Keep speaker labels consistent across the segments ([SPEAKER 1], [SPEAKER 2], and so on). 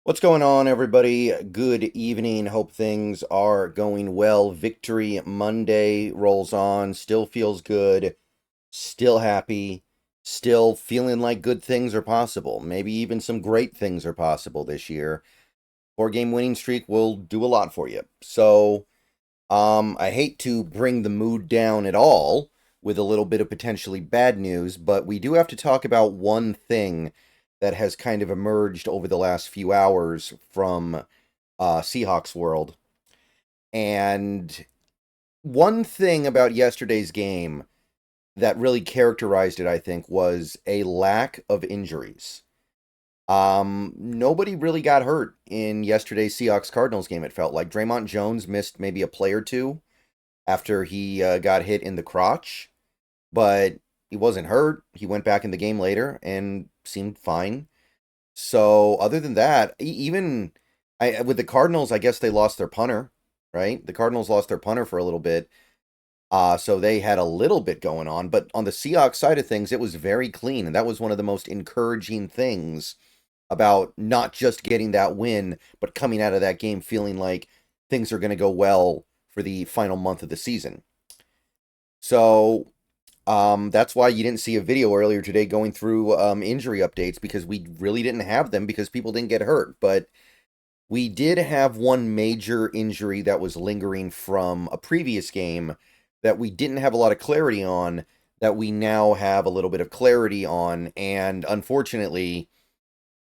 [SPEAKER 1] What's going on, everybody? Good evening. Hope things are going well. Victory Monday rolls on. Still feels good. Still happy. Still feeling like good things are possible. Maybe even some great things are possible this year. Four-game winning streak will do a lot for you. I hate to bring the mood down at all with a little bit of potentially bad news, but we do have to talk about one thing that has kind of emerged over the last few hours from Seahawks world. And one thing about yesterday's game that really characterized it, I think, was a lack of injuries. Nobody really got hurt in yesterday's Seahawks Cardinals game, it felt like. Draymond Jones missed maybe a play or two after he got hit in the crotch, but he wasn't hurt. He went back in the game later and seemed fine. So other than that, even with the Cardinals, I guess they lost their punter, right? The Cardinals lost their punter for a little bit. So they had a little bit going on, but on the Seahawks side of things, it was very clean, and that was one of the most encouraging things about not just getting that win, but coming out of that game feeling like things are going to go well for the final month of the season. So that's why you didn't see a video earlier today going through injury updates, because we really didn't have them because people didn't get hurt. But we did have one major injury that was lingering from a previous game that we didn't have a lot of clarity on, that we now have a little bit of clarity on. And unfortunately,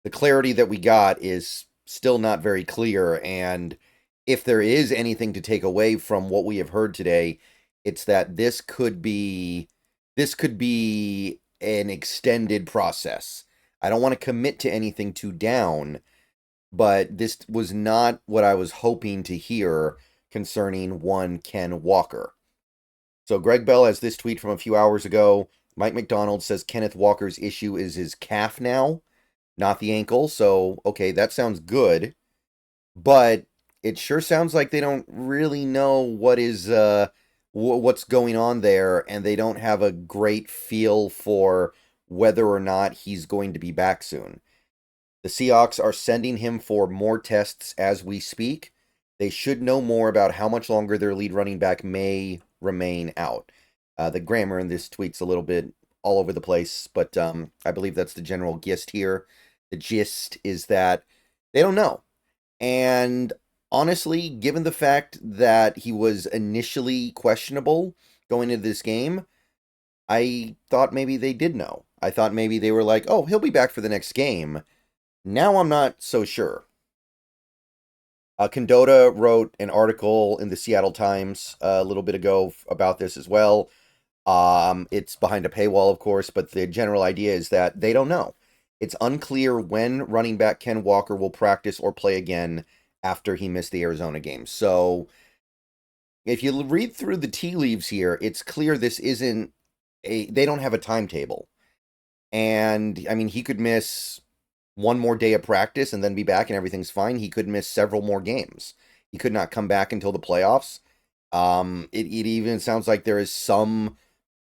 [SPEAKER 1] the clarity that we got is still not very clear. And if there is anything to take away from what we have heard today, it's that this could be an extended process. I don't want to commit to anything too down, but this was not what I was hoping to hear concerning one Ken Walker. So Greg Bell has this tweet from a few hours ago. Mike McDonald says Kenneth Walker's issue is his calf now, not the ankle. So, okay, that sounds good, but it sure sounds like they don't really know what's going on there, and they don't have a great feel for whether or not he's going to be back soon. The Seahawks are sending him for more tests as we speak. They should know more about how much longer their lead running back may remain out. The grammar in this tweet's a little bit all over the place, but I believe that's the general gist here. The gist is that they don't know. And honestly, given the fact that he was initially questionable going into this game, I thought maybe they did know. I thought maybe they were like, oh, he'll be back for the next game. Now I'm not so sure. Condotta wrote an article in the Seattle Times a little bit ago about this as well. It's behind a paywall, of course, but the general idea is that they don't know. It's unclear when running back Ken Walker will practice or play again after he missed the Arizona game. So if you read through the tea leaves here, it's clear this isn't they don't have a timetable. And I mean, he could miss one more day of practice and then be back and everything's fine. He could miss several more games. He could not come back until the playoffs. It even sounds like there is some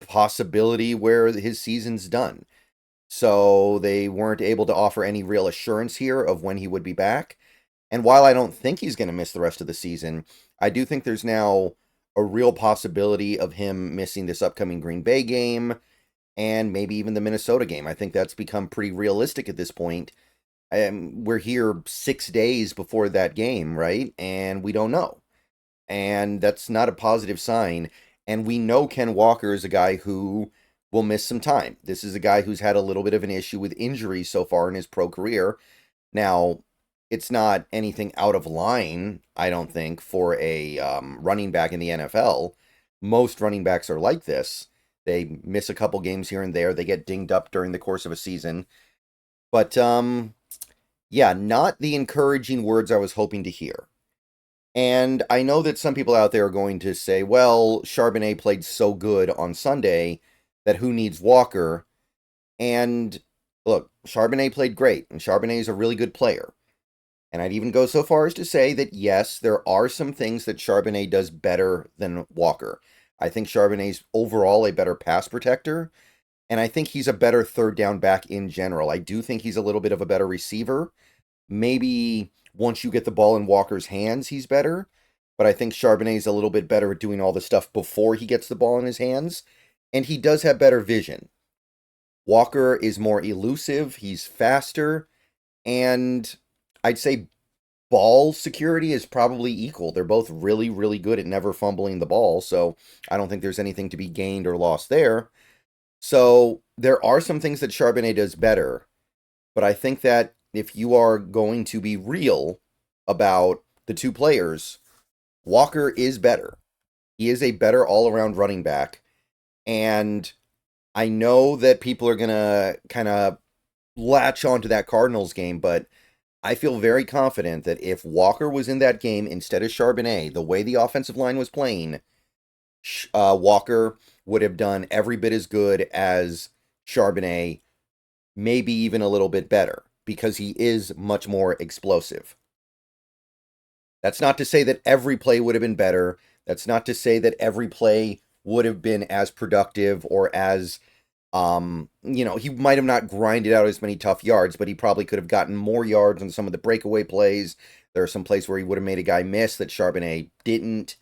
[SPEAKER 1] possibility where his season's done. So they weren't able to offer any real assurance here of when he would be back. And while I don't think he's going to miss the rest of the season, I do think there's now a real possibility of him missing this upcoming Green Bay game and maybe even the Minnesota game. I think that's become pretty realistic at this point. We're here 6 days before that game, right? And we don't know. And that's not a positive sign. And we know Ken Walker is a guy who will miss some time. This is a guy who's had a little bit of an issue with injuries so far in his pro career. Now, it's not anything out of line, I don't think, for a running back in the NFL. Most running backs are like this. They miss a couple games here and there. They get dinged up during the course of a season. But, yeah, not the encouraging words I was hoping to hear. And I know that some people out there are going to say, well, Charbonnet played so good on Sunday that who needs Walker? And look, Charbonnet played great, and Charbonnet is a really good player. And I'd even go so far as to say that, yes, there are some things that Charbonnet does better than Walker. I think Charbonnet's overall a better pass protector, and I think he's a better third down back in general. I do think he's a little bit of a better receiver. maybe once you get the ball in Walker's hands, he's better. But I think Charbonnet's a little bit better at doing all the stuff before he gets the ball in his hands. And he does have better vision. Walker is more elusive, he's faster, and I'd say ball security is probably equal. They're both really, really good at never fumbling the ball, so I don't think there's anything to be gained or lost there. So there are some things that Charbonnet does better, but I think that if you are going to be real about the two players, Walker is better. He is a better all-around running back, and I know that people are going to kind of latch onto that Cardinals game, but I feel very confident that if Walker was in that game instead of Charbonnet, the way the offensive line was playing, Walker would have done every bit as good as Charbonnet, maybe even a little bit better, because he is much more explosive. That's not to say that every play would have been better. That's not to say that every play would have been as productive or as, he might have not grinded out as many tough yards, but he probably could have gotten more yards on some of the breakaway plays. There are some plays where he would have made a guy miss that Charbonnet didn't.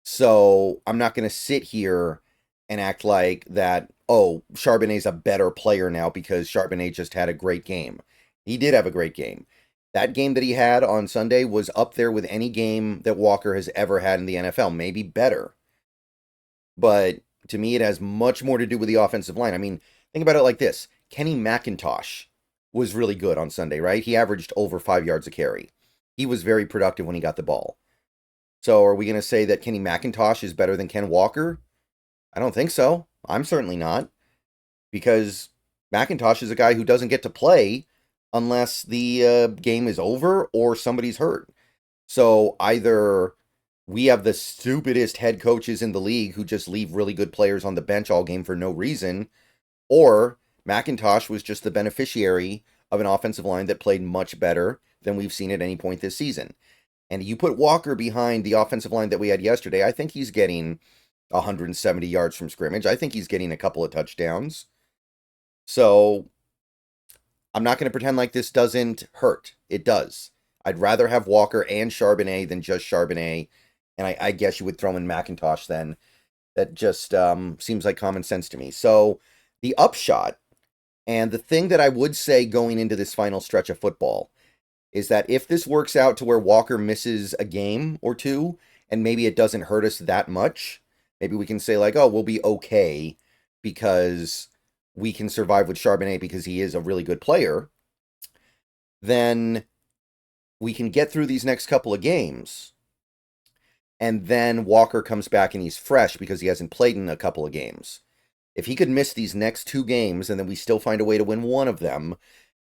[SPEAKER 1] So I'm not going to sit here and act like that, oh, Charbonnet's a better player now because Charbonnet just had a great game. He did have a great game. That game that he had on Sunday was up there with any game that Walker has ever had in the NFL, maybe better. But to me, it has much more to do with the offensive line. I mean, think about it like this. Kenny McIntosh was really good on Sunday, right? He averaged over 5 yards a carry. He was very productive when he got the ball. So are we going to say that Kenny McIntosh is better than Ken Walker? I don't think so. I'm certainly not. Because McIntosh is a guy who doesn't get to play unless the game is over or somebody's hurt. So either we have the stupidest head coaches in the league who just leave really good players on the bench all game for no reason, or McIntosh was just the beneficiary of an offensive line that played much better than we've seen at any point this season. And you put Walker behind the offensive line that we had yesterday, I think he's getting 170 yards from scrimmage. I think he's getting a couple of touchdowns. So I'm not going to pretend like this doesn't hurt. It does. I'd rather have Walker and Charbonnet than just Charbonnet. And I guess you would throw in McIntosh then. That just seems like common sense to me. So the upshot, and the thing that I would say going into this final stretch of football, is that if this works out to where Walker misses a game or two, and maybe it doesn't hurt us that much, maybe we can say like, oh, we'll be okay because we can survive with Charbonnet because he is a really good player, then we can get through these next couple of games, and then Walker comes back and he's fresh because he hasn't played in a couple of games. If he could miss these next 2 games and then we still find a way to win one of them,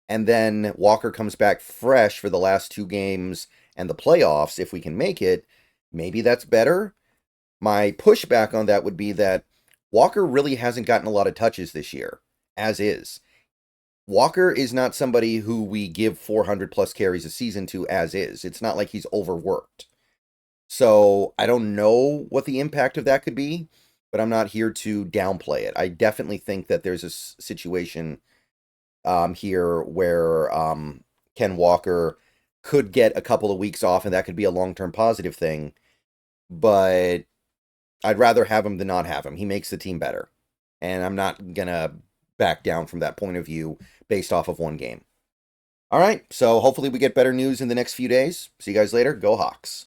[SPEAKER 1] and then Walker comes back fresh for the last 2 games and the playoffs, if we can make it, maybe that's better. My pushback on that would be that Walker really hasn't gotten a lot of touches this year, as is. Walker is not somebody who we give 400 plus carries a season to as is. It's not like he's overworked. So I don't know what the impact of that could be, but I'm not here to downplay it. I definitely think that there's a situation here where Ken Walker could get a couple of weeks off, and that could be a long-term positive thing. But I'd rather have him than not have him. He makes the team better. And I'm not going to back down from that point of view based off of one game. All right, so hopefully we get better news in the next few days. See you guys later. Go Hawks.